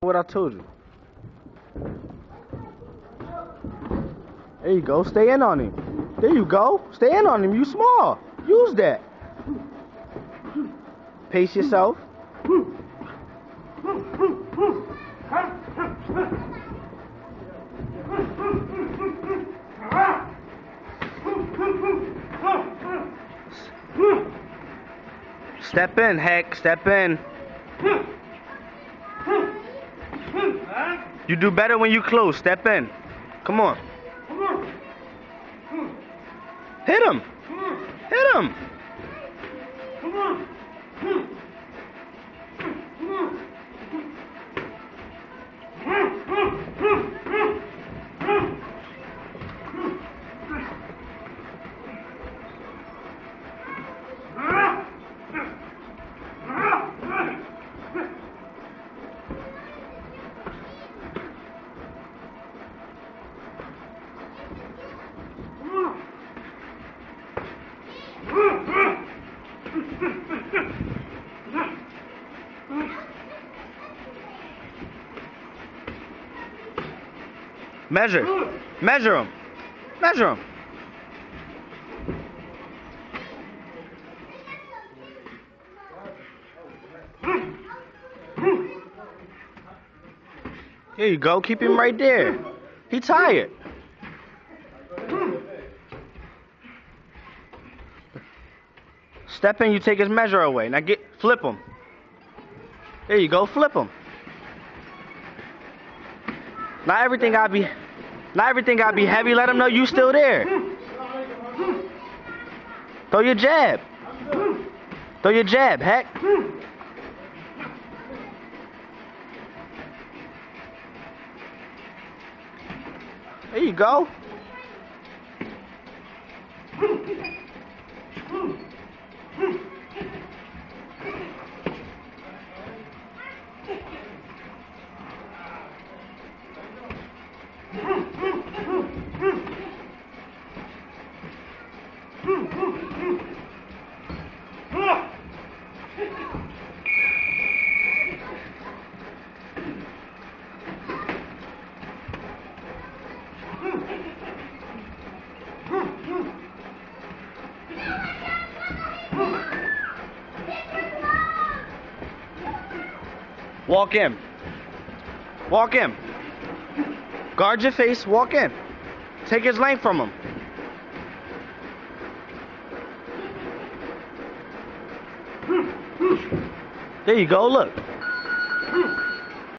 What I told you. There you go. Stay in on him. There you go. Stay in on him. You small. Use that. Pace yourself. Step in, Heck. Step in. You do better when you close. Step in. Come on. Hit him. Hit him. Measure. Measure him. Measure him. There you go. Keep him right there. He tired. Step in, you take his measure away. Now flip him. There you go. Flip him. Not everything gotta be heavy. Let him know you still there. Throw your jab. Throw your jab, Heck. There you go. Walk in. Walk in. Guard your face. Walk in. Take his length from him. There you go. Look.